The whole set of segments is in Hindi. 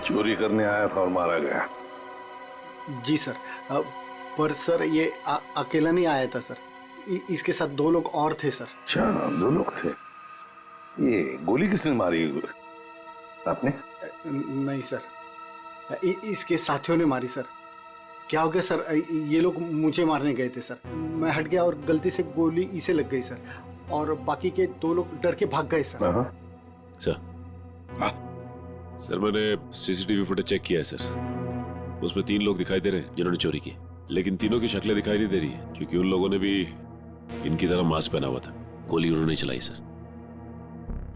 चोरी करने आया था और मारा गया। जी सर। पर सर ये अकेला नहीं आया था सर, इसके साथ 2 लोग और थे सर। अच्छा, 2 लोग थे। ये गोली किसने मारी? आपने? नहीं सर, इसके साथियों ने मारी सर। क्या हो गया सर, ये लोग मुझे मारने गए थे सर, मैं हट गया और गलती से गोली इसे लग गई सर, और बाकी के 2 लोग डर के भाग गए सर। सर मैंने सीसीटीवी फुटेज चेक किया है सर, उसमें 3 लोग दिखाई दे रहे हैं जिन्होंने चोरी की, लेकिन तीनों की शक्लें दिखाई नहीं दे रही है क्योंकि उन लोगों ने भी इनकी तरह मास्क पहना हुआ था। गोली उन्होंने चलाई सर।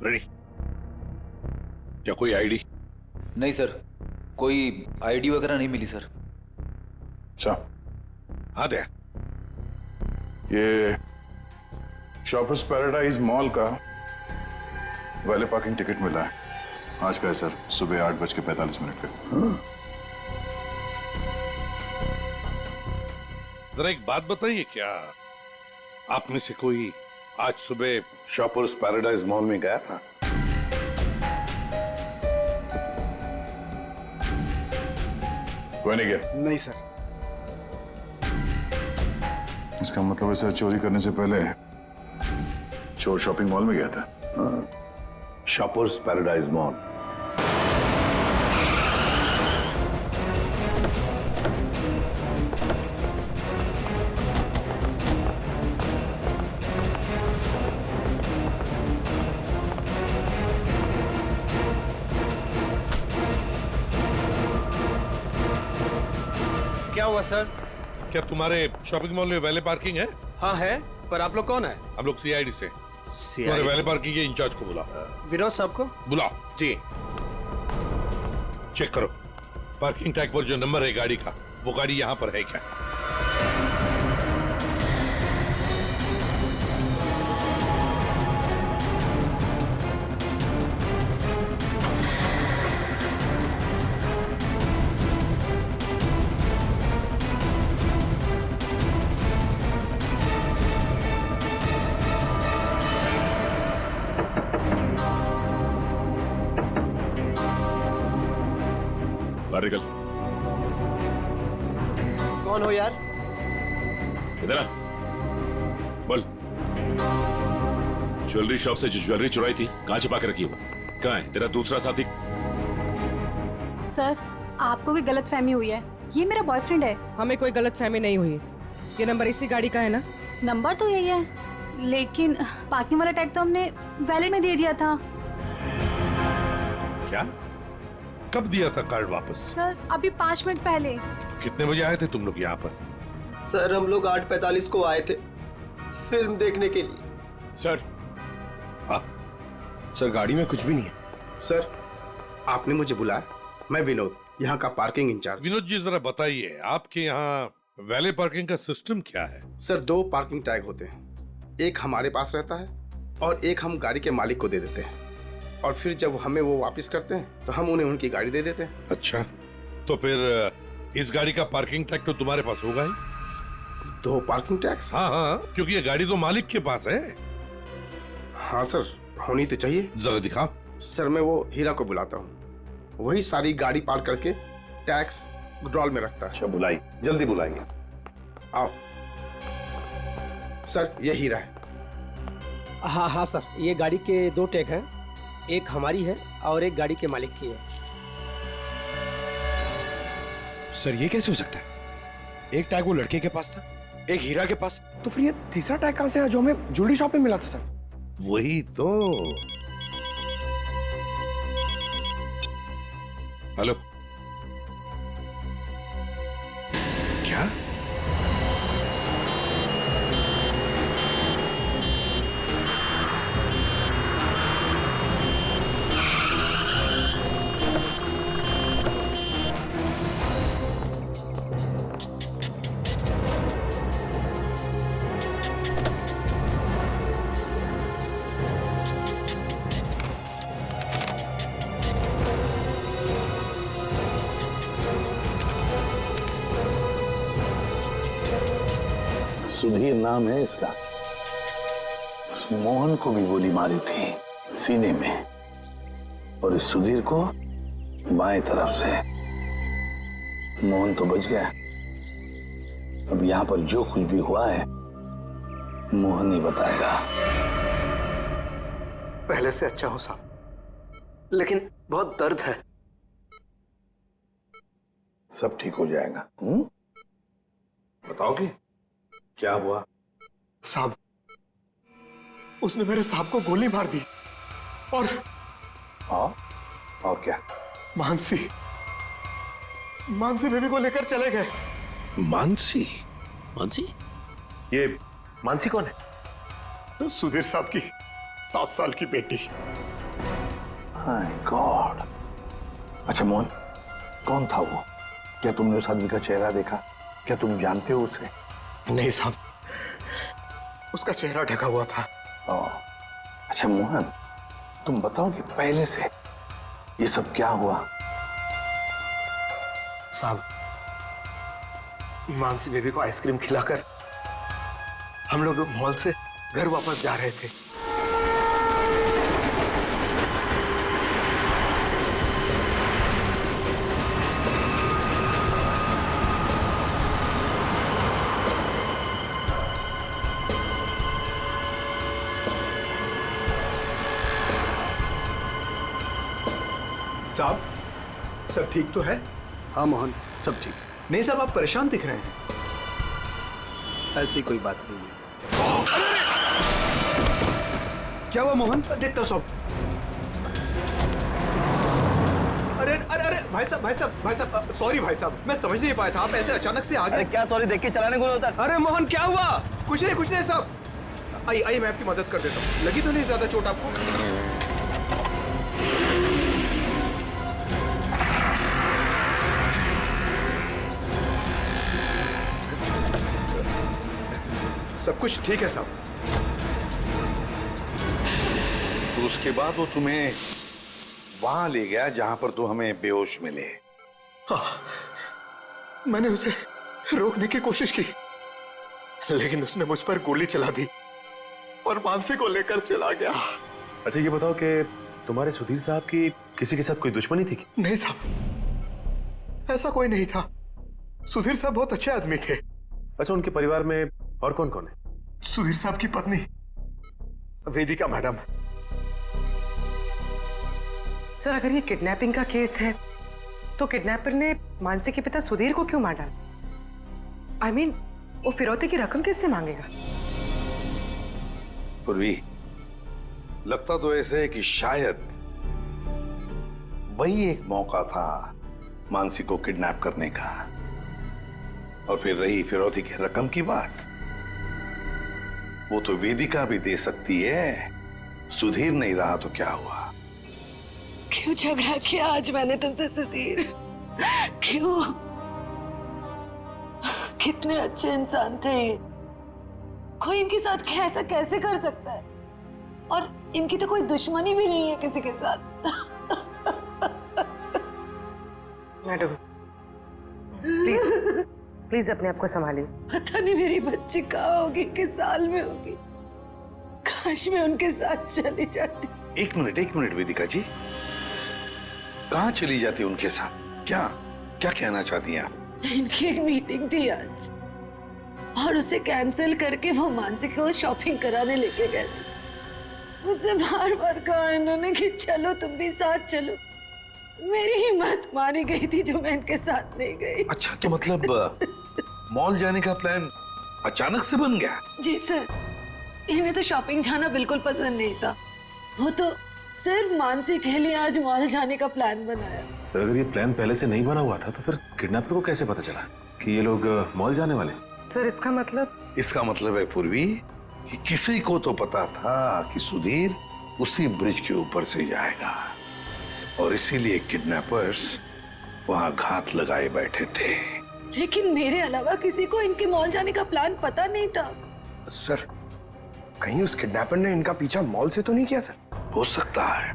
रेडी? क्या कोई आईडी? नहीं सर, कोई आईडी वगैरह नहीं मिली सर। अच्छा, हाँ दे। ये शॉपर्स पैराडाइज मॉल का वैले पार्किंग टिकट मिला है आज का है सर, सुबह 8:45 पे। जरा एक बात बताइए, क्या आप में से कोई आज सुबह शॉपर्स पैराडाइज मॉल में गया था? कोई नहीं गया? नहीं सर। इसका मतलब ऐसा चोरी करने से पहले चोर शॉपिंग मॉल में गया था। Shoppers paradise mall. क्या हुआ सर? क्या तुम्हारे शॉपिंग मॉल में वैले पार्किंग है? हाँ है, पर आप लोग कौन है? हम लोग सीआईडी से। तुम्हारे वैले पार्किंग के इंचार्ज को बुलाओ। विनोद साहब को बुलाओ। जी। चेक करो पार्किंग टैग पर जो नंबर है गाड़ी का, वो गाड़ी यहाँ पर है क्या? बाहर निकल। कौन हो यार? इधर आ, बोल। ज्वेलरी शॉप से जो ज्वेलरी चुराई थी कहाँ छिपा के रखी हो? कहाँ है तेरा दूसरा साथी? सर, आपको कोई गलतफहमी हुई है, ये मेरा बॉयफ्रेंड है। हमें कोई गलतफहमी नहीं हुई। ये नंबर इसी गाड़ी का है ना? नंबर तो यही है, लेकिन पार्किंग वाला टैग तो हमने वैलेट में दे दिया था। क्या? कब दिया था कार्ड वापस? सर, अभी 5 मिनट पहले। कितने बजे आए थे तुम लोग यहाँ पर? सर हम लोग 8:45 को आए थे फिल्म देखने के लिए। सर, हाँ सर गाड़ी में कुछ भी नहीं है। सर, आपने मुझे बुलाया, मैं विनोद, यहाँ का पार्किंग इंचार्ज। विनोद जी जरा बताइए, आपके यहाँ वैले पार्किंग का सिस्टम क्या है? सर, 2 पार्किंग टैग होते हैं, एक हमारे पास रहता है और एक हम गाड़ी के मालिक को दे देते हैं, और फिर जब हमें वो वापस करते हैं तो हम उन्हें उनकी गाड़ी दे देते हैं। अच्छा, तो फिर इस गाड़ी का पार्किंग टैग तो तुम्हारे पास होगा ही? 2 पार्किंग टैक्स? हाँ हाँ, क्योंकि ये गाड़ी तो मालिक के पास है। हाँ सर, होनी तो चाहिए। जरा दिखाओ। सर, मैं वो हीरा को बुलाता हूँ, वही सारी गाड़ी पार्क करके टैक्स ड्रॉल में रखता है। अच्छा, बुलाइए, जल्दी बुलाइए। आओ सर, ये हीरा है। हाँ हाँ सर, ये गाड़ी के 2 टैग हैं, एक हमारी है और एक गाड़ी के मालिक की है। सर, ये कैसे हो सकता है? एक टैग वो लड़के के पास था, एक हीरा के पास, तो फिर ये तीसरा टैग कहाँ से है जो हमें ज्वेलरी शॉप में मिला था? सर, वही तो। हेलो, क्या? सुधीर नाम है इसका। उस मोहन को भी गोली मारी थी सीने में, और इस सुधीर को बाएं तरफ से। मोहन तो बच गया। अब यहां पर जो कुछ भी हुआ है मोहन ही बताएगा। पहले से अच्छा हो साहब, लेकिन बहुत दर्द है। सब ठीक हो जाएगा। बताओगे क्या हुआ? साहब, उसने मेरे साहब को गोली मार दी और क्या? मानसी बेबी को लेकर चले गए। मानसी? मानसी? ये मानसी कौन है? सुधीर साहब की 7 साल की बेटी। My God. अच्छा मोहन, कौन था वो? क्या तुमने उस आदमी का चेहरा देखा? क्या तुम जानते हो उसे? नहीं साहब, उसका चेहरा ढका हुआ था। अच्छा मोहन, तुम बताओगे पहले से ये सब क्या हुआ? साहब, मानसी बेबी को आइसक्रीम खिलाकर हम लोग मॉल से घर वापस जा रहे थे। साहब, सब ठीक तो है? हाँ मोहन, सब ठीक। नहीं साहब, आप परेशान दिख रहे हैं। ऐसी कोई बात नहीं है। क्या हुआ मोहन? देखता हूं साहब। अरे अरे अरे भाई साहब, सॉरी भाई साहब, मैं समझ नहीं पाया था, आप ऐसे अचानक से आ गए। क्या सॉरी देख के चलाने को होता? अरे मोहन क्या हुआ? कुछ नहीं साहब। आइए मैं आपकी मदद कर देता हूँ। लगी तो नहीं ज्यादा चोट आपको? सब कुछ ठीक है साहब। तो उसके बाद वो तुम्हें वहां ले गया जहां पर तुम हमें बेहोश मिले। हाँ, मैंने उसे रोकने की कोशिश की, लेकिन उसने मुझ पर गोली चला दी और मानसी को लेकर चला गया। अच्छा ये बताओ कि तुम्हारे सुधीर साहब की किसी के साथ कोई दुश्मनी थी? नहीं साहब, ऐसा कोई नहीं था। सुधीर साहब बहुत अच्छे आदमी थे। अच्छा, उनके परिवार में और कौन कौन है? सुधीर साहब की पत्नी वेदिका मैडम। सर, अगर ये किडनैपिंग का केस है तो किडनैपर ने मानसी के पिता सुधीर को क्यों मार डाला? I mean, वो फिरौती की रकम किससे मांगेगा? पूर्वी, लगता तो ऐसे है कि शायद वही एक मौका था मानसी को किडनैप करने का। और फिर रही फिरौती की रकम की बात, वो तो वेदिका भी दे सकती है। सुधीर नहीं रहा तो क्या हुआ? क्यों झगड़ा किया आज मैंने तुमसे सुधीर? क्यों? कितने अच्छे इंसान थे ये। कोई इनके साथ ऐसा कैसे कर सकता है? और इनकी तो कोई दुश्मनी भी नहीं है किसी के साथ। मैडम प्लीज प्लीज अपने आप को संभालिए। पता नहीं मेरी बच्ची कहाँ होगी, किस साल में होगी। काश मैं उनके साथ चली जाती। एक मिनट वेदिका जी, कहाँ चली जाती उनके साथ? क्या कहना चाहती हैं आप? इनकी एक मीटिंग थी आज और उसे कैंसिल करके वो मानसी को शॉपिंग कराने लेके गए थे। मुझसे बार बार कहा इन्होंने कि चलो तुम भी साथ चलो। मेरी हिम्मत मारी गई थी जो मैं इनके साथ नहीं गई। अच्छा, तो मतलब मॉल जाने का प्लान अचानक से बन गया? जी सर, इन्हें तो शॉपिंग जाना बिल्कुल पसंद नहीं था। वो तो सिर्फ मानसी के लिए आज मॉल जाने का प्लान बनाया। सर, अगर ये प्लान पहले से नहीं बना हुआ था तो फिर किडनैपर को कैसे पता चला कि ये लोग मॉल जाने वाले? सर इसका मतलब है पूर्वी कि किसी को तो पता था कि सुधीर उसी ब्रिज के ऊपर से जाएगा और इसीलिए किडनैपर्स वहां घात लगाए बैठे थे। लेकिन मेरे अलावा किसी को इनके मॉल जाने का प्लान पता नहीं था। सर, कहीं उस किडनैपर ने इनका पीछा मॉल से तो नहीं किया? सर, हो सकता है,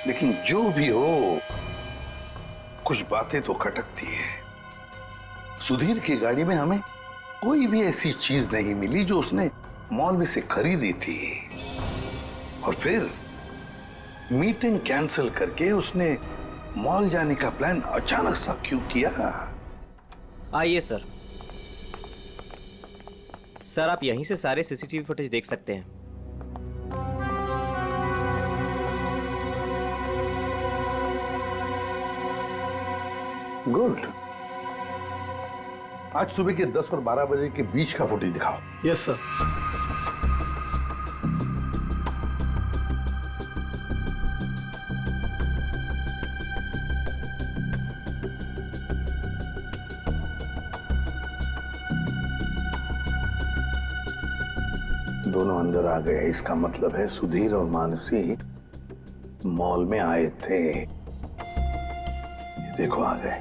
लेकिन जो भी हो, कुछ बातें तो खटकती है। सुधीर की गाड़ी में हमें कोई भी ऐसी चीज नहीं मिली जो उसने मॉल में से खरीदी थी। और फिर मीटिंग कैंसिल करके उसने मॉल जाने का प्लान अचानक सा क्यों किया? आइए सर। सर आप यहीं से सारे सीसीटीवी फुटेज देख सकते हैं। गुड। आज सुबह के 10 और 12 बजे के बीच का फुटेज दिखाओ। Yes sir. दोनों अंदर आ गए, इसका मतलब है सुधीर और मानसी मॉल में आए थे। ये देखो आ गए।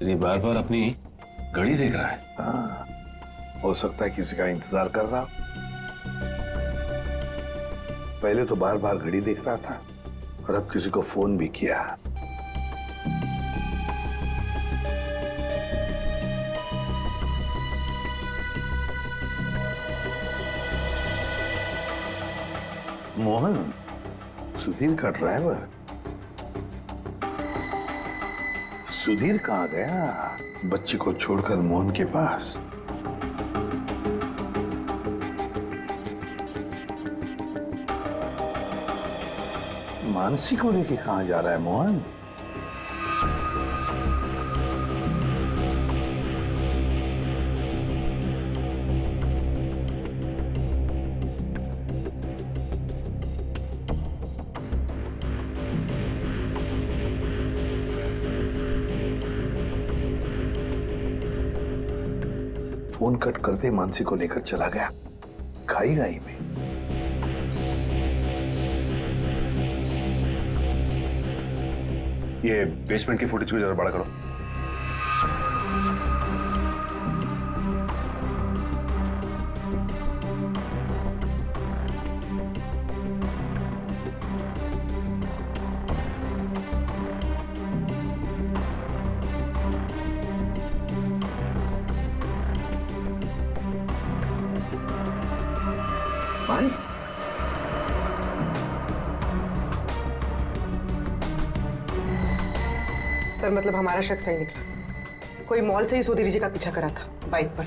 ये बार बार अपनी घड़ी देख रहा है। हाँ, हो सकता है किसी का इंतजार कर रहा। पहले तो बार बार घड़ी देख रहा था और अब किसी को फोन भी किया। मोहन, सुधीर का ड्राइवर। सुधीर कहाँ गया? बच्ची को छोड़कर मोहन के पास। मानसी को लेके कहाँ जा रहा है मोहन? फोन कट करते मानसी को लेकर चला गया खाई गाई में। ये बेसमेंट की फुटेज को जरा बड़ा करो। भाई सर मतलब हमारा शक सही निकला। कोई मॉल से ही सुधीर जी का पीछा करा था बाइक पर।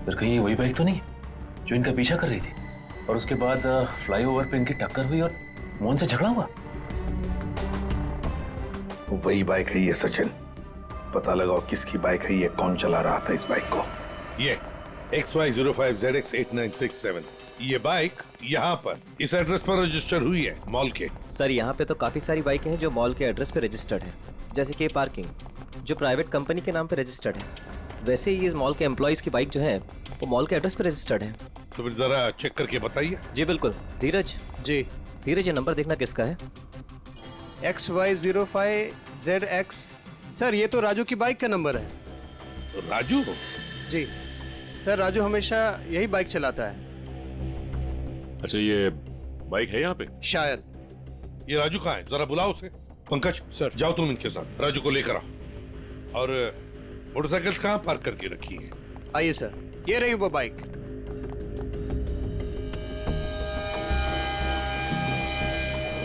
फिर कहीं ये वही बाइक तो नहीं जो इनका पीछा कर रही थी और उसके बाद फ्लाईओवर पे इनकी टक्कर हुई और मोहन से झगड़ा हुआ? वही बाइक है ये सचिन। पता लगाओ किसकी बाइक है ये, कौन चला रहा था इस बाइक को। ये XY05ZX8967 ये बाइक यहाँ पर इस एड्रेस पर रजिस्टर हुई है मॉल के। सर यहाँ पे तो काफी सारी बाइकें हैं जो मॉल के एड्रेस पे रजिस्टर्ड है, जैसे कि पार्किंग जो प्राइवेट कंपनी के नाम पे रजिस्टर्ड है। वैसे ही इस मॉल के एम्प्लॉइज की बाइक जो है वो मॉल के एड्रेस पे रजिस्टर्ड है। तो फिर जरा चेक करके बताइए। जी बिल्कुल। धीरज जी। धीरज ये नंबर देखना किसका है? XY05ZX। सर ये तो राजू की बाइक का नंबर है। तो राजू? जी सर, राजू हमेशा यही बाइक चलाता है। अच्छा ये बाइक है यहाँ पे? शायद। ये राजू कहाँ है? जरा बुलाओ उसे। पंकज सर जाओ तुम इनके साथ, राजू को लेकर आओ। और मोटरसाइकिल्स कहाँ पार्क करके रखी है? आइए सर, ये रही वो बाइक।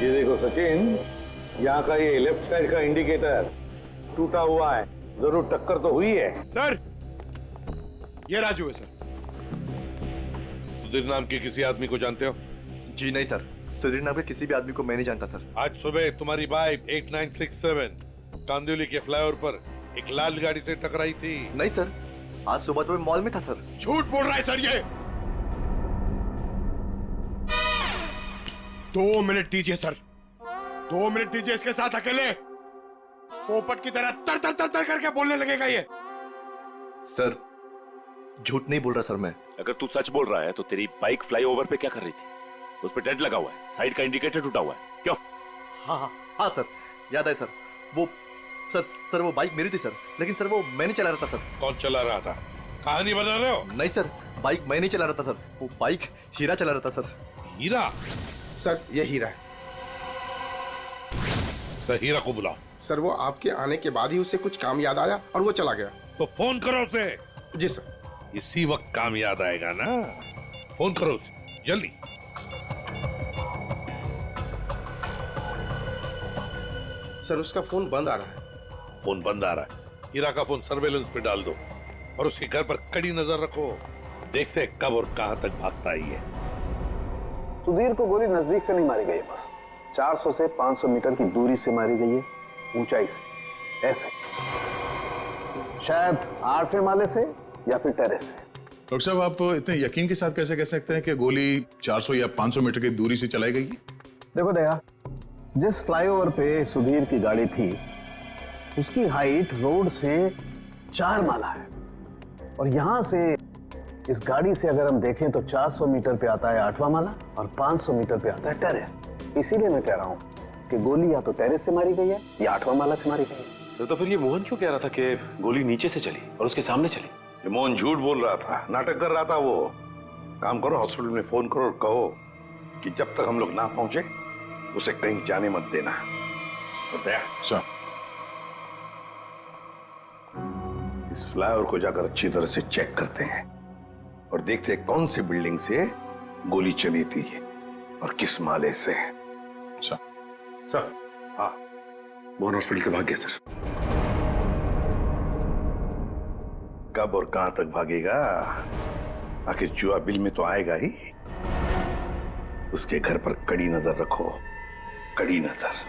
ये देखो सचिन, यहाँ का ये लेफ्ट साइड का इंडिकेटर टूटा हुआ है, जरूर टक्कर तो हुई है। सर ये राजू है सर। सुधीर नाम के किसी आदमी को जानते हो? जी नहीं सर, सुधीर नाम के किसी भी आदमी को मैं नहीं जानता सर। आज सुबह तुम्हारी बाइक 8967 कांदिवली के फ्लाईओवर पर एक लाल गाड़ी से टकराई थी। नहीं सर, आज सुबह तो मैं मॉल में था सर। झूठ बोल रहा है सर ये। 2 मिनट दीजिए सर, 2 मिनट दीजिए। इसके साथ अकेले पोपट की तरह तर तर तर तर करके बोलने लगेगा ये। सर झूठ नहीं बोल रहा सर मैं। अगर तू सच बोल रहा है तो तेरी बाइक फ्लाईओवर पे क्या कर रही थी? उस पे डेंट लगा हुआ है, साइड का इंडिकेटर टूटा हुआ है, क्यों? हाँ सर, याद है सर। वो सर वो बाइक मेरी थी सर, लेकिन सर वो मैं नहीं चला रहा था सर। कौन चला रहा था? कहानी बना रहे हो? नहीं सर, बाइक मैं नहीं चला रहा था सर, वो बाइक हीरा चला रहा था सर। हीरा? सर ये हीरा है। सर हीरा को बुलाओ। सर वो आपके आने के बाद ही उसे कुछ काम याद आया और वो चला गया। तो फोन करो उसे। जी सर। इसी वक्त काम याद आएगा ना, फोन करो उसे जल्दी। सर उसका फोन बंद आ रहा है। फोन बंद आ रहा है? हीरा का फोन सर्वेलेंस पे डाल दो और उसके घर पर कड़ी नजर रखो। देखते हैं कब और कहां तक भागता ही है। सुधीर को गोली नजदीक से नहीं मारी गई है, बस 400 से 500 मीटर की दूरी से मारी गई है, ऊंचाई से, ऐसे शायद 8वें माले से या फिर टेरेस से। डॉक्टर साहब, आप इतने यकीन के साथ कैसे कह सकते हैं कि गोली 400 या 500 मीटर की दूरी से चलाई गई? देखो दया, जिस फ्लाईओवर पे सुधीर की गाड़ी थी उसकी हाइट रोड से 4 माला है, और यहां से इस गाड़ी से अगर हम देखें तो 400 मीटर पे आता है 8वां माला और 500 मीटर पे आता है टेरेस। इसीलिए मैं कह रहा हूं कि गोली या तो टेरेस से मारी गई है या 8वां माला से मारी गई है। तो फिर ये मोहन क्यों कह रहा था कि गोली नीचे से चली और उसके सामने चली? ये मोहन झूठ बोल रहा था, नाटक कर रहा था वो। काम करो, हॉस्पिटल में फोन करो और कहो कि जब तक हम लोग ना पहुंचे उसे कहीं जाने मत देना। बताया सर। इस फ्लाईओवर को जाकर अच्छी तरह से चेक करते हैं और देखते हैं कौन सी बिल्डिंग से गोली चली थी और किस माले से। सर। हाँ, मोहन हॉस्पिटल से भाग गया सर। कब और कहां तक भागेगा? आखिर जुआ बिल में तो आएगा ही। उसके घर पर कड़ी नजर रखो, कड़ी नजर।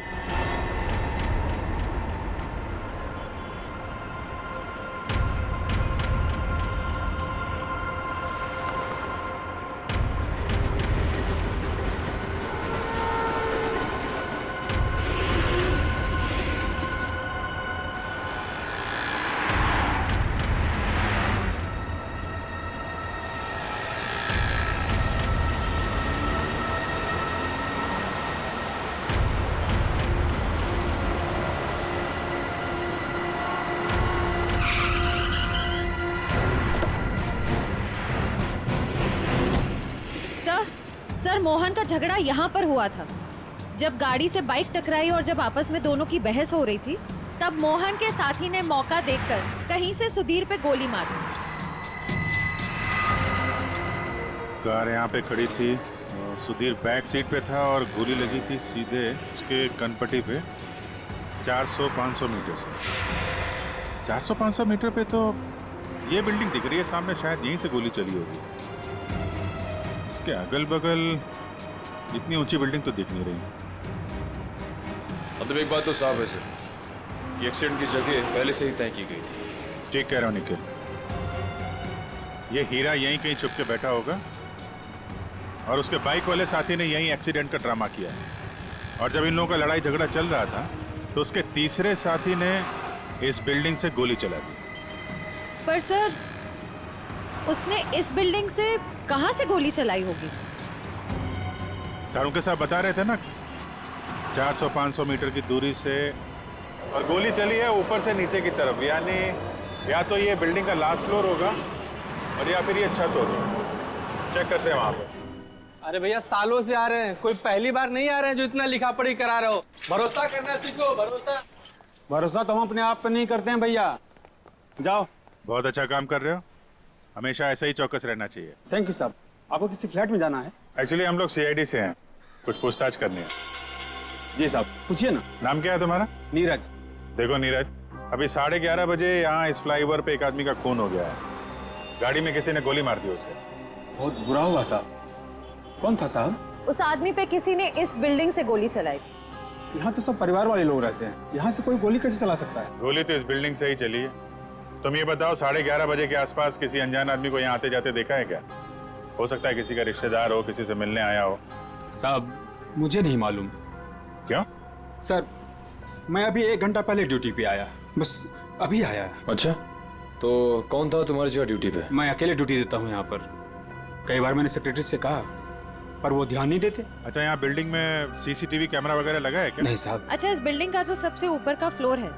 सर, मोहन का झगड़ा यहाँ पर हुआ था। जब गाड़ी से बाइक टकराई और जब आपस में दोनों की बहस हो रही थी, तब मोहन के साथी ने मौका देखकर कहीं से सुधीर पे गोली मार दी। कार यहाँ पे खड़ी थी और सुधीर बैक सीट पे था और गोली लगी थी सीधे उसके कनपट्टी पे 400-500 मीटर से। 400-500 मीटर पे तो ये बिल्डिंग दिख रही है सामने, शायद यहीं से गोली चली होगी। इसके अगल बगल इतनी ऊंची बिल्डिंग तो दिख नहीं रही। मतलब एक बात तो साफ है सर, ये एक्सीडेंट की जगह पहले से ही तय की गई थी। ठीक कह रहा हूँ निखिल, ये हीरा यहीं कहीं छुप के बैठा होगा और उसके बाइक वाले साथी ने यहीं एक्सीडेंट का ड्रामा किया है। और जब इन लोगों का लड़ाई झगड़ा चल रहा था तो उसके तीसरे साथी ने इस बिल्डिंग से गोली चला दी। पर सर, उसने इस बिल्डिंग से कहां से गोली चलाई होगी? सारों के साथ बता रहे थे ना, 400-500 मीटर की दूरी से, और गोली चली है ऊपर से नीचे की तरफ, यानी या तो ये बिल्डिंग का लास्ट फ्लोर होगा और या फिर ये छत होगी। चेक करते हैं वहां पे। अरे भैया, सालों से आ रहे हैं, कोई पहली बार नहीं आ रहे हैं जो इतना लिखा पढ़ी करा रहे हो। भरोसा करना सीखो, भरोसा। भरोसा तो हम अपने आप पे नहीं करते हैं भैया। जाओ। बहुत अच्छा काम कर रहे हो, हमेशा ऐसा ही चौकस रहना चाहिए। थैंक यू साहब। आपको किसी फ्लैट में जाना है? एक्चुअली हम लोग सीआईडी से हैं, कुछ पूछताछ करनी है। जी साहब, पूछिए ना। नाम क्या है तुम्हारा? नीरज। देखो नीरज, अभी 11:30 बजे यहाँ इस फ्लाईओवर पे एक आदमी का खून हो गया है। गाड़ी में किसी ने गोली मार दी उसे। बहुत बुरा हुआ साहब। कौन था साहब? उस आदमी पे किसी ने इस बिल्डिंग से गोली चलाई। यहाँ तो सब परिवार वाले लोग रहते हैं, यहाँ से कोई गोली कैसे चला सकता है? गोली तो इस बिल्डिंग से ही चली है। तुम ये बताओ, 11:30 बजे के आसपास किसी अनजान आदमी को यहाँ आते जाते देखा है क्या? हो सकता है किसी का रिश्तेदार हो, किसी से मिलने आया हो। साहब, मुझे नहीं मालूम। क्यों? सर, मैं अभी 1 घंटा पहले ड्यूटी पे आया, बस अभी आया। अच्छा, तो कौन था तुम्हारी जगह ड्यूटी पे? मैं अकेले ड्यूटी देता हूँ यहाँ पर। कई बार मैंने सेक्रेटरी से कहा पर वो ध्यान नहीं देते। अच्छा, यहाँ बिल्डिंग में सीसीटीवी कैमरा वगैरह लगा है क्या? नहीं साहब। अच्छा, इस बिल्डिंग का जो सबसे ऊपर का फ्लोर है,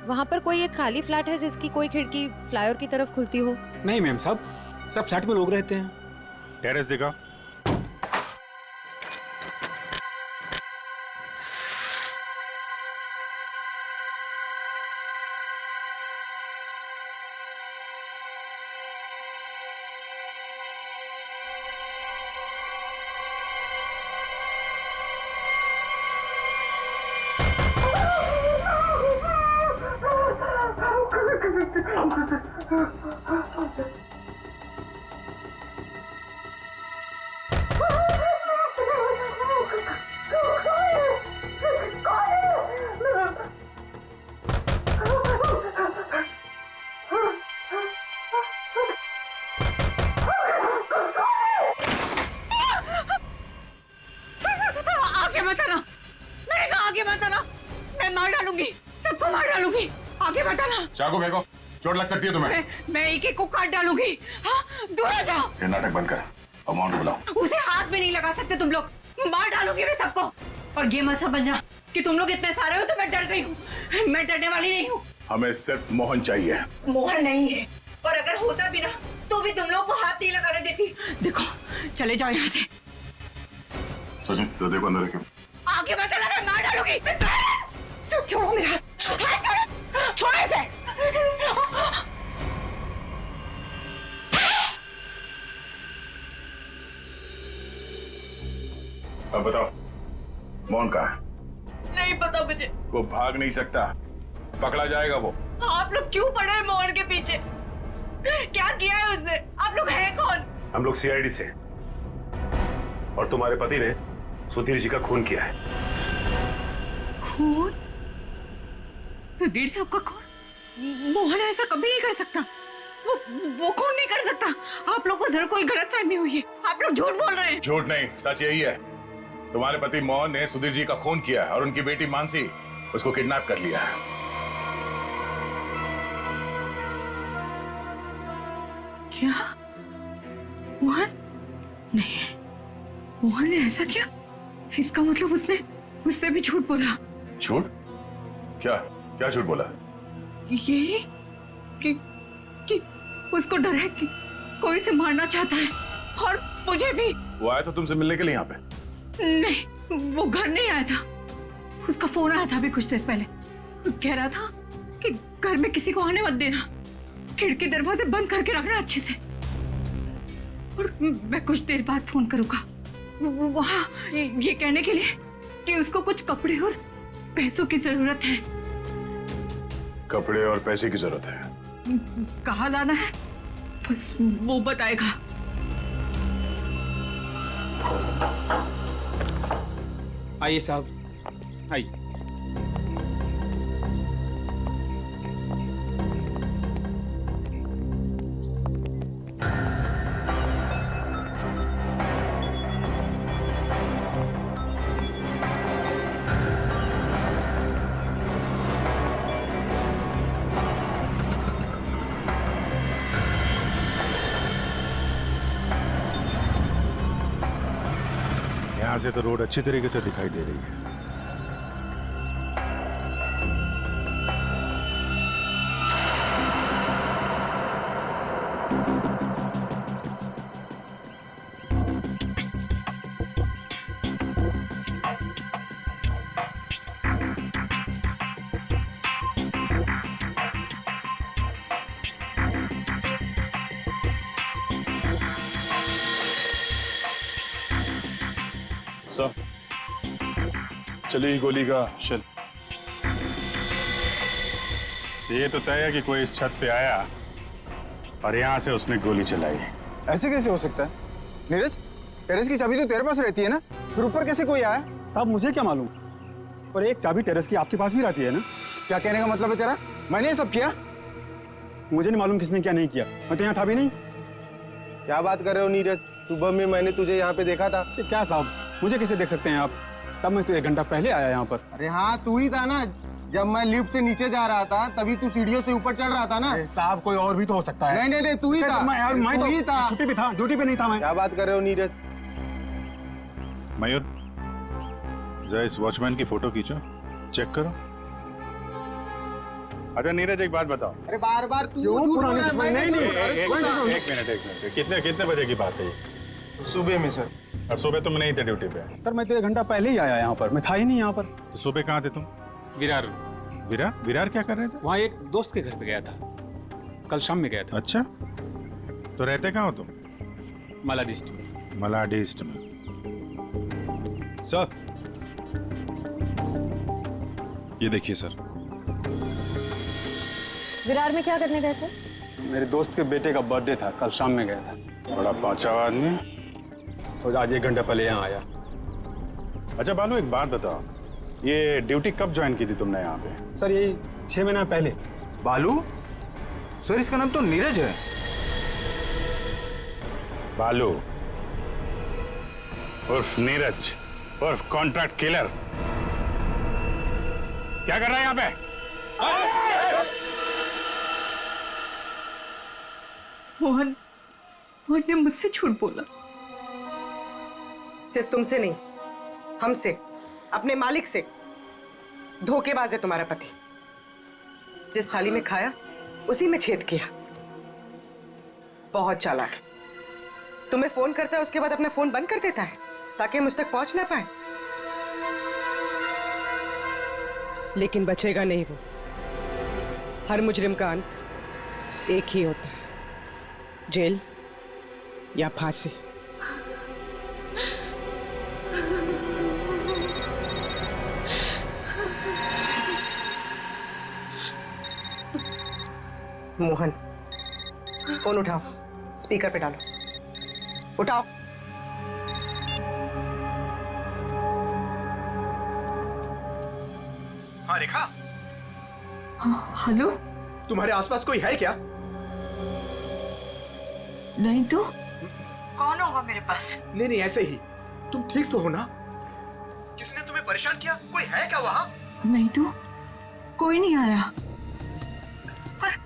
वहाँ पर कोई एक खाली फ्लैट है जिसकी कोई खिड़की फ्लाईओवर की तरफ खुलती हो? नहीं मैम साहब, सब फ्लैट में लोग रहते हैं। टेरेस दिखाओ। आगे मत आना, मैंने कहा आगे मत आना, मैं मार डालूंगी, सबको मार डालूंगी, आगे मत आना। चाकू फेंको, चोट लग सकती है तुम्हें। मैं एक एक को काट डालूंगी। हाँ, दूर हो जाओ। ये नाटक बंद कर, अमाउंट बुलाओ। उसे हाथ भी नहीं लगा सकते तुम लोग, मार डालूंगी मैं सबको। और ये मत समझना कि तुम लोग इतने सारे हो तो मैं डर गई हूँ, मैं डरने वाली नहीं हूँ। हमें सिर्फ मोहन चाहिए। मोहन नहीं है, और अगर होता भी ना तो भी तुम लोग को हाथ नहीं लगाने देती। देखो, चले जाओ यहाँ से। सचिन, तो देखो अंदर रखो। आगे मत आना, मैं मार डालूंगी। छोड़ो मेरा हाथ, छोड़ो, छोड़ो इसे। अब बताओ, मोहन कहाँ है? नहीं पता मुझे। वो भाग नहीं सकता, पकड़ा जाएगा वो। आप लोग क्यों पड़े हैं मोहन के पीछे? क्या किया है उसने? आप लोग हैं कौन? हम लोग सीआईडी से, और तुम्हारे पति ने सुधीर जी का खून किया है। खून? सुधीर साहब का खून? मोहन ऐसा कभी नहीं कर सकता, वो खून नहीं कर सकता। आप लोग को जरूर कोई गलतफहमी हुई है, आप लोग झूठ बोल रहे हैं। झूठ नहीं, सच यही है। तुम्हारे पति मोहन ने सुधीर जी का खून किया है और उनकी बेटी मानसी उसको किडनैप कर लिया है। क्या? मोहन? नहीं, मोहन ने ऐसा किया? इसका मतलब उसने उससे भी झूठ बोला। झूठ? क्या क्या झूठ बोला? यही कि उसको डर है कि कोई उसे मारना चाहता है, और मुझे भी। वो आया था तुमसे मिलने के लिए यहाँ पे? नहीं, वो घर नहीं आया था। उसका फोन आया था अभी कुछ देर पहले, कह रहा था कि घर में किसी को आने मत देना, खिड़की दरवाजे बंद करके रखना अच्छे से, और मैं कुछ देर बाद फोन करूंगा वहाँ ये कहने के लिए कि उसको कुछ कपड़े और पैसों की जरूरत है। कपड़े और पैसे की जरूरत है? कहाँ जाना है बस वो बताएगा। आइए साहब, आइए। यहाँ से तो रोड अच्छी तरीके से दिखाई दे रही है। सर, चली गोली का शेल। ये तो तय है कि कोई इस छत पे आया और यहाँ से उसने गोली चलाई। ऐसे कैसे हो सकता है? नीरज, टेरेस की चाबी तो तेरे पास रहती है ना, फिर ऊपर कैसे कोई आया? साहब मुझे क्या मालूम, पर एक चाबी टेरेस की आपके पास भी रहती है ना? क्या कहने का मतलब है तेरा? मैंने ये सब किया? मुझे नहीं मालूम किसने क्या नहीं किया, मैं तो यहाँ था भी नहीं। क्या बात कर रहे हो नीरज? सुबह में मैंने तुझे यहाँ पे देखा था। क्या साहब, मुझे कैसे देख सकते हैं आप? साहब मैं तो 1 घंटा पहले आया यहाँ पर। अरे हाँ, तू ही था ना, जब मैं लिफ्ट से नीचे जा रहा था तभी तू सीढ़ियों से ऊपर चढ़ रहा था ना। साहब कोई और भी तो हो सकता है। नहीं, तू ही था। मैं तू ही था। छुट्टी पे था, ड्यूटी पे नहीं था मैं। क्या बात कर रहे हो नीरज? मयूर, जरा इस वॉचमैन की फोटो खींचो, चेक करो। अच्छा नीरज, एक बात बताओ। अरे बार बार तू क्यों पुरानी नहीं, एक मिनट, कितने बजे की बात है ये? सुबह में सर। और सुबह तुम नहीं थे ड्यूटी पे? सर मैं तो 1 घंटा पहले ही आया यहाँ पर, मैं था ही नहीं यहाँ पर। तो सुबह कहाँ थे तुम? विरार। विरार क्या कर रहे थे? वहाँ एक दोस्त के घर पे गया था, कल शाम में गया था। अच्छा, तो रहते कहाँ हो तुम? मलाडिस्ट में। मलाडिस्ट में। सर, ये देखिए सर, विरार में क्या करने गए थे? मेरे दोस्त के बेटे का बर्थडे था, कल शाम में गया था। बड़ा पांचा आदमी। तो आज 1 घंटा पहले यहाँ आया। अच्छा बालू, एक बात बताओ, ये ड्यूटी कब ज्वाइन की थी तुमने यहाँ पे? सर यही 6 महीना पहले। बालू? सर इसका नाम तो नीरज है। बालू उर्फ नीरज उर्फ कॉन्ट्रैक्ट किलर, क्या कर रहा है यहाँ पे? मोहन ने मुझसे झूठ बोला। सिर्फ तुमसे नहीं, हमसे, अपने मालिक से। धोखेबाज है तुम्हारा पति। जिस थाली में खाया उसी में छेद किया। बहुत चालाक है। तुम्हें फोन करता है, उसके बाद अपना फोन बंद कर देता है ताकि मुझ तक पहुंच ना पाए। लेकिन बचेगा नहीं वो। हर मुजरिम का अंत एक ही होता है, जेल या फांसी। मोहन, फोन उठाओ, स्पीकर पे डालो। उठाओ। हाँ रेखा। हेलो, तुम्हारे आसपास कोई है क्या? नहीं तो कौन होगा मेरे पास? नहीं नहीं, ऐसे ही। तुम ठीक तो हो ना? किसने तुम्हें परेशान किया? कोई है क्या वहाँ? नहीं तो कोई नहीं आया। पर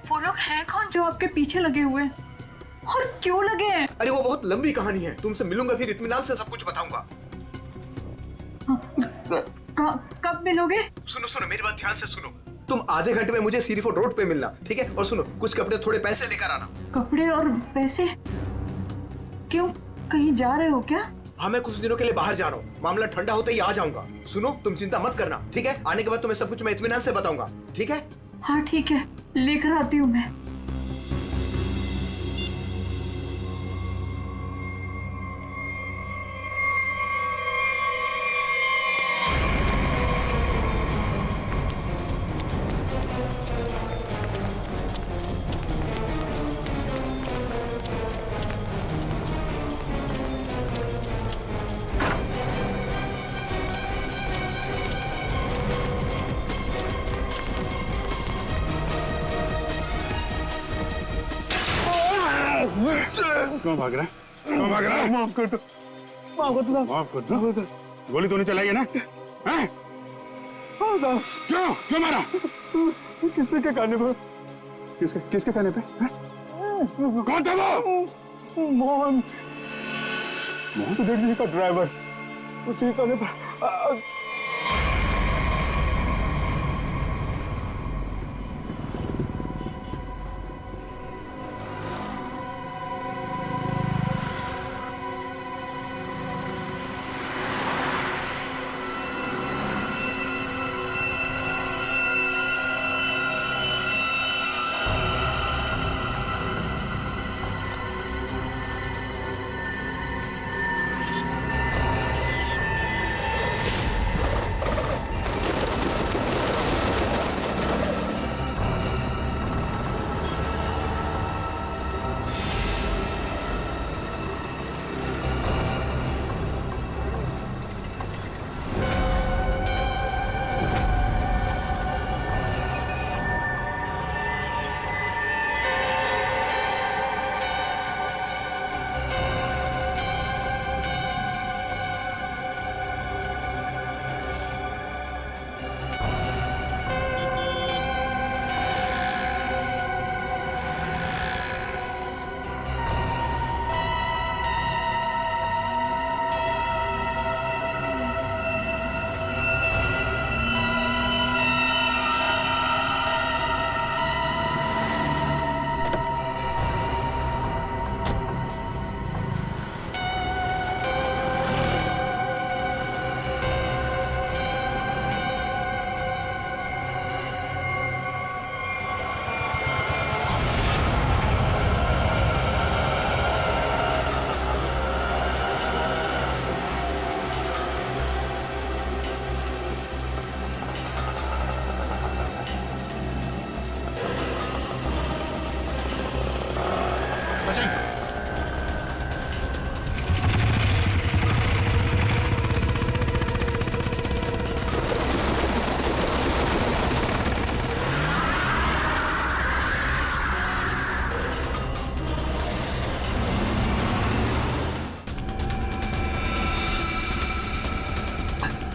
वो लोग हैं कौन जो आपके पीछे लगे हुए हैं? और क्यों लगे हैं? अरे वो बहुत लंबी कहानी है, तुमसे मिलूंगा फिर इत्मीनान से सब कुछ बताऊंगा। कब मिलोगे? सुनो सुनो, मेरी बात ध्यान से सुनो। तुम आधे घंटे में मुझे सीरीफोर्ड रोड पे मिलना, ठीक है? और सुनो, कुछ कपड़े थोड़े पैसे लेकर आना। कपड़े और पैसे? क्यों, कहीं जा रहे हो क्या? हाँ, मैं कुछ दिनों के लिए बाहर जा रहा हूँ। मामला ठंडा होते ही आ जाऊंगा। सुनो, तुम चिंता मत करना, ठीक है? आने के बाद तुम्हें सब कुछ मैं इत्मीनान से बताऊंगा, ठीक है? हाँ ठीक है, लेकर आती हूँ मैं। क्यों भाग रहा है? क्यों भाग रहा है? माफ कर दो, माफ कर दो। गोली तो नहीं चलाई है ना? हैं? हाँ साहब। क्यों मारा? किसी के कहने पर। किसके कहने पे? कौन था वो? मोहन, सुधीर जी का ड्राइवर। उसी कहने पर।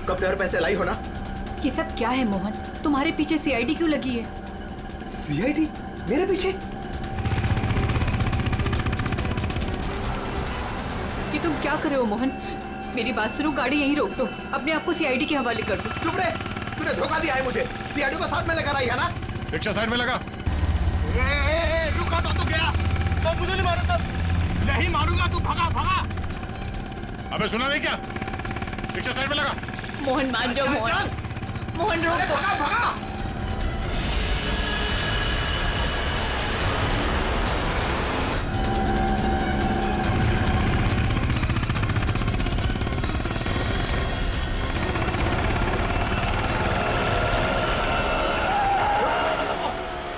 कपड़े और पैसे लाई हो ना? ये सब क्या है मोहन? तुम्हारे पीछे सीआईडी क्यों लगी है? सीआईडी मेरे पीछे? ये तुम क्या कर रहे हो मोहन? मेरी बात सुनो, गाड़ी यहीं रोक दो, अपने आप को सीआईडी के हवाले कर दो। चुप रहे, तूने धोखा दिया है मुझे। सीआईडी को साथ में लेकर आई है ना? रिक्शा साइड में लगा। रुका तो गया। तो मुझे नहीं मारो सब। नहीं मारूंगा, तू भगा भगा। अबे सुना नहीं क्या? रिक्शा साइड में लगा। मोहन मान जाओ मोहन। मोहन रोक दो। भगा भगा।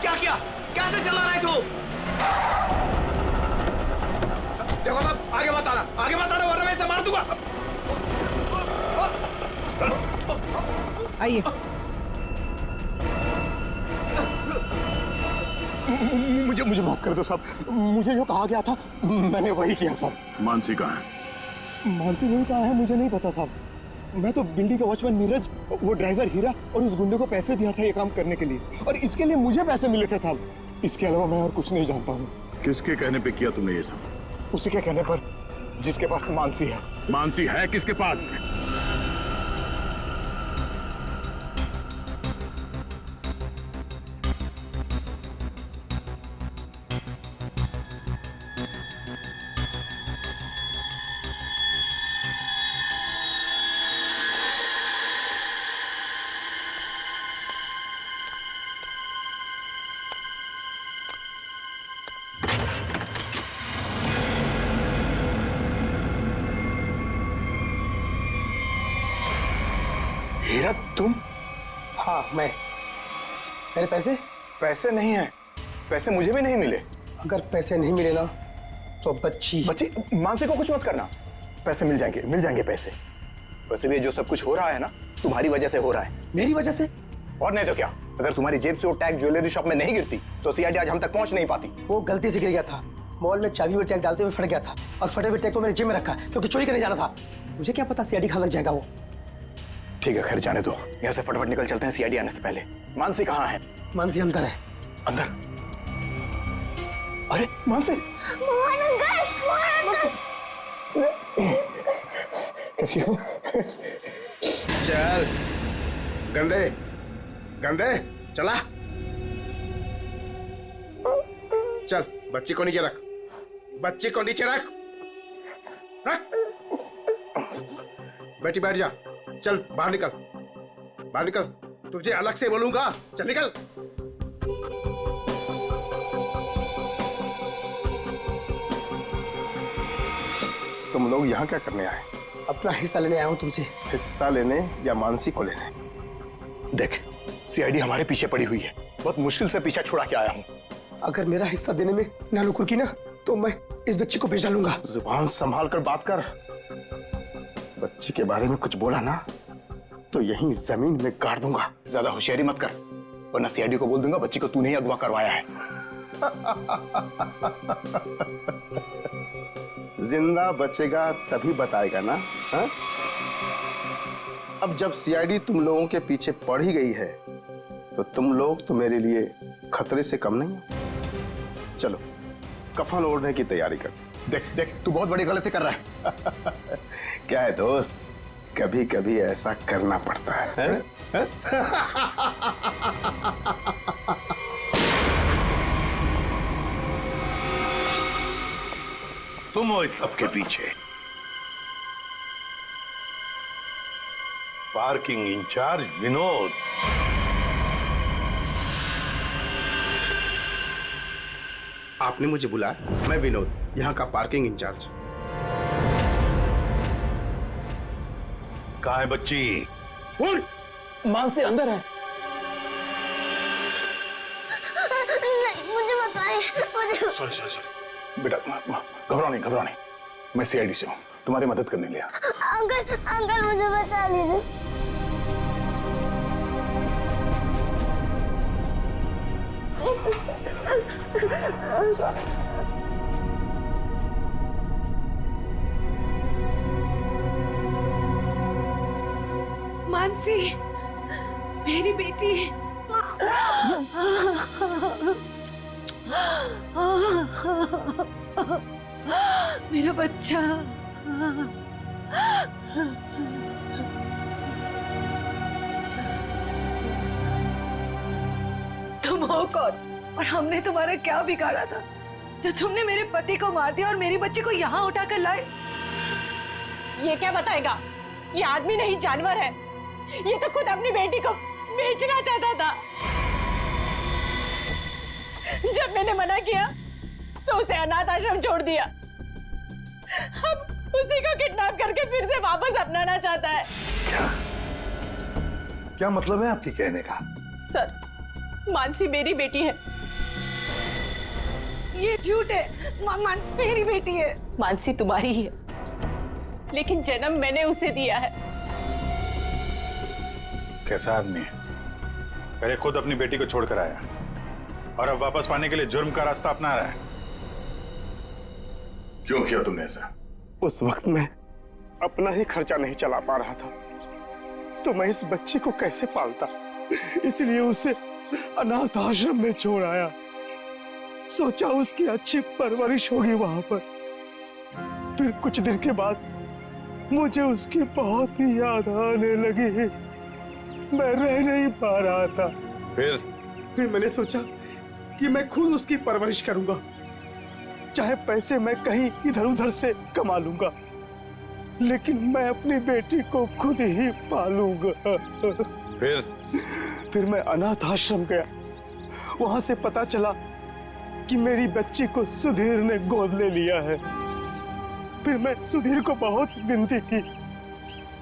क्या किया? कैसे चला रहा है तू? देखो साहब, आगे मत आना वरना मैं इसे मार दूंगा। आइए। मुझे माफ कर दो साहब। मुझे जो कहा गया था मैंने वही किया साहब। मानसी कहाँ है? मानसी नहीं कहा है, मुझे नहीं पता साहब। मैं तो बिल्डिंग का वॉचमैन नीरज, वो ड्राइवर हीरा और उस गुंडे को पैसे दिया था ये काम करने के लिए, और इसके लिए मुझे पैसे मिले थे साहब। इसके अलावा मैं और कुछ नहीं जानता हूँ। किसके कहने पे किया तुमने ये सब? उसी के कहने पर, जिसके पास मानसी है। मानसी है किसके पास? हीरा तुम? हाँ मैं। मेरे पैसे? पैसे नहीं है। पैसे मुझे भी नहीं मिले। अगर पैसे नहीं मिले ना तो बच्ची मानसी को कुछ मत करना। पैसे मिल जाएंगे पैसे। वैसे भी जो सब कुछ हो रहा है ना, तुम्हारी वजह से हो रहा है। मेरी वजह से? और नहीं तो क्या। अगर तुम्हारी जेब से वो टैग ज्वेलरी शॉप में नहीं गिरती तो सीआईडी आज हम तक पहुंच नहीं पाती। वो गलती से गिर गया था। मॉल में चाबी में टैग डालते हुए फट गया था, और फटे हुए टैग को मैंने जेब में रखा क्योंकि चोरी करने जाना था। मुझे क्या पता सीआईडी कहाँ लग जाएगा वो। ठीक है, खैर जाने दो। यहाँ से फटाफट निकल चलते हैं सीआईडी आने से पहले। मानसी कहाँ है? मानसी अंदर है। अंदर? अरे मानसी! कैसी हो? चल गंदे गंदे चला। चल बच्ची को नीचे रख, बच्ची को नीचे रख। बेटी बैठ जा। चल बाहर निकल, बाहर निकल। तुझे अलग से बोलूंगा। चल निकल। तुम लोग यहाँ क्या करने आए? अपना हिस्सा लेने आया हूँ तुमसे। हिस्सा लेने या मानसी को लेने? देख, सीआईडी हमारे पीछे पड़ी हुई है। बहुत मुश्किल से पीछा छुड़ा के आया हूँ। अगर मेरा हिस्सा देने में नानुकुर की ना तो मैं इस बच्ची को बेच डालूंगा। जुबान संभाल कर बात कर। बच्ची के बारे में कुछ बोला ना तो यहीं जमीन में गाड़ दूंगा। ज्यादा होशियारी मत कर, वरना सीआईडी को बोल दूंगा बच्ची को तूने ही अगवा करवाया है। जिंदा बचेगा तभी बताएगा ना। हा? अब जब सीआईडी तुम लोगों के पीछे पड़ ही गई है तो तुम लोग तो मेरे लिए खतरे से कम नहीं हो। चलो कफन ओढ़ने की तैयारी कर। देख देख, तू बहुत बड़ी गलती कर रहा है। क्या है दोस्त, कभी कभी ऐसा करना पड़ता है? तुम हो इस सब के पीछे? Parking incharge Vinod. आपने मुझे बुलाया? मैं विनोद, यहाँ का पार्किंग इंचार्ज। कहाँ है बच्ची? मानसी अंदर है। नहीं, मुझे बताइए। सॉरी बेटा, घबराओ नहीं। मैं सीआईडी से हूँ, तुम्हारी मदद करने लिया। अंकल मुझे बता दीजिए। मानसी, मेरी बेटी। मेरा बच्चा। तुम हो कौन और हमने तुम्हारा क्या बिगाड़ा था जो तुमने मेरे पति को मार दिया और मेरी बच्ची को यहाँ उठा कर लाए? ये क्या बताएगा? ये आदमी नहीं जानवर है। ये तो खुद अपनी बेटी को बेचना चाहता था। जब मैंने मना किया तो उसे अनाथ आश्रम छोड़ दिया। अब उसी को किडनैप करके फिर से वापस अपनाना चाहता है। क्या मतलब है आपके कहने का? सर, मानसी मेरी बेटी है। ये झूठ है। मानसी मेरी बेटी है। मानसी तुम्हारी ही है, लेकिन जन्म मैंने उसे दिया है। कैसा आदमी है? पहले खुद अपनी बेटी को छोड़कर आया और अब वापस पाने के लिए जुर्म का रास्ता अपना रहा है। क्यों किया तुमने ऐसा? उस वक्त मैं अपना ही खर्चा नहीं चला पा रहा था, तो मैं इस बच्ची को कैसे पालता, इसलिए उसे अनाथ आश्रम में छोड़ आया। सोचा उसकी अच्छी परवरिश होगी वहां पर। फिर कुछ दिन के बाद मुझे उसकी बहुत ही याद आने लगी। मैं रह नहीं पा रहा था। फिर मैंने सोचा कि मैं खुद उसकी परवरिश करूंगा, चाहे पैसे मैं कहीं इधर उधर से कमा लूंगा, लेकिन मैं अपनी बेटी को खुद ही पालूंगा। फिर मैं अनाथ आश्रम गया। वहां से पता चला कि मेरी बच्ची को सुधीर ने गोद ले लिया है। फिर मैं सुधीर को बहुत विनती की,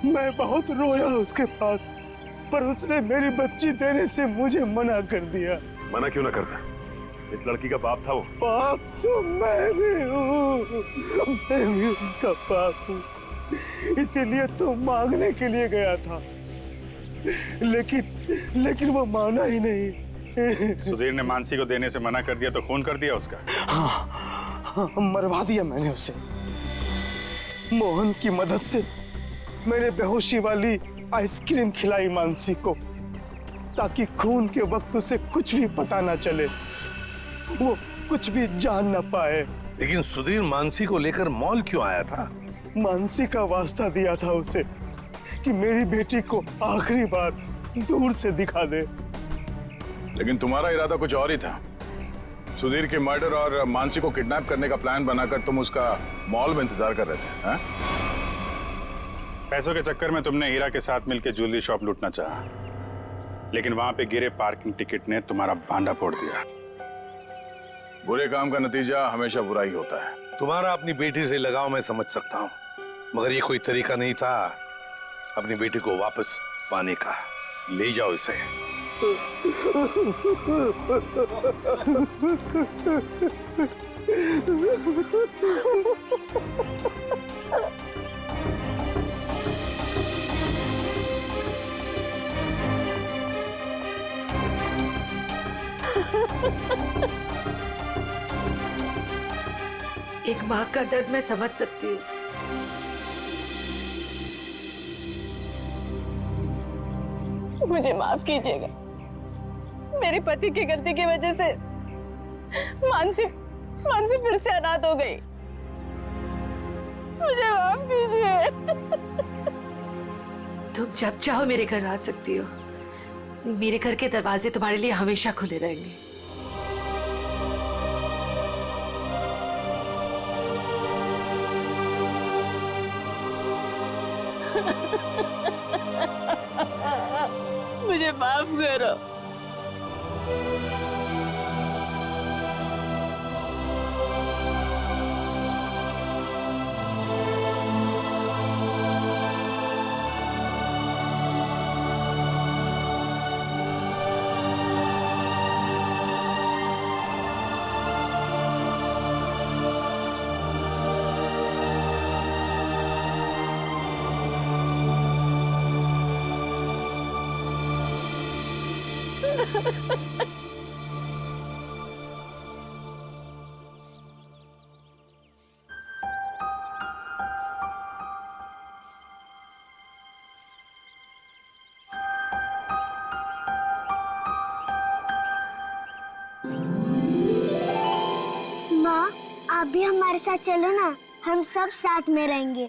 मैं बहुत रोया उसके पास, पर उसने मेरी बच्ची देने से मुझे मना कर दिया। मना क्यों ना करता? इस लड़की का बाप था वो। बाप तो मैं भी हूँ, मैं भी उसका बाप हूँ, इसीलिए तो मांगने के लिए गया था, लेकिन वो माना ही नहीं। सुधीर ने मानसी को देने से मना कर दिया तो खून कर दिया उसका? हाँ, मरवा दिया मैंने उसे। मोहन की मदद से मैंने बेहोशी वाली आइसक्रीम खिलाई मानसी को, ताकि खून के वक्त उसे कुछ भी पता ना चले, वो कुछ भी जान ना पाए। लेकिन सुधीर मानसी को लेकर मॉल क्यों आया था? मानसी का वास्ता दिया था उसे कि मेरी बेटी को आखिरी बार दूर से दिखा दे। लेकिन तुम्हारा इरादा कुछ और ही था। सुधीर के मर्डर और मानसी को किडनैप करने का प्लान बनाकर तुम उसका मॉल में इंतजार कर रहे थे, हाँ? पैसों के चक्कर में तुमने हीरा के साथ मिलकर ज्वेलरी शॉप लूटना चाहा, लेकिन वहां पे गिरे पार्किंग टिकट ने तुम्हारा भांडा फोड़ दिया। बुरे काम का नतीजा हमेशा बुरा ही होता है। तुम्हारा अपनी बेटी से लगाव मैं समझ सकता हूँ, मगर ये कोई तरीका नहीं था अपनी बेटी को वापस पाने का। ले जाओ इसे। एक माँ का दर्द मैं समझ सकती हूँ। मुझे माफ कीजिएगा, मेरे पति की गलती की वजह से मानसी फिर से अनाथ हो गई। मुझे माफ कीजिए। तुम जब चाहो मेरे घर आ सकती हो। मेरे घर के दरवाजे तुम्हारे लिए हमेशा खुले रहेंगे। मुझे माफ करो। आप भी हमारे साथ चलो ना, हम सब साथ में रहेंगे।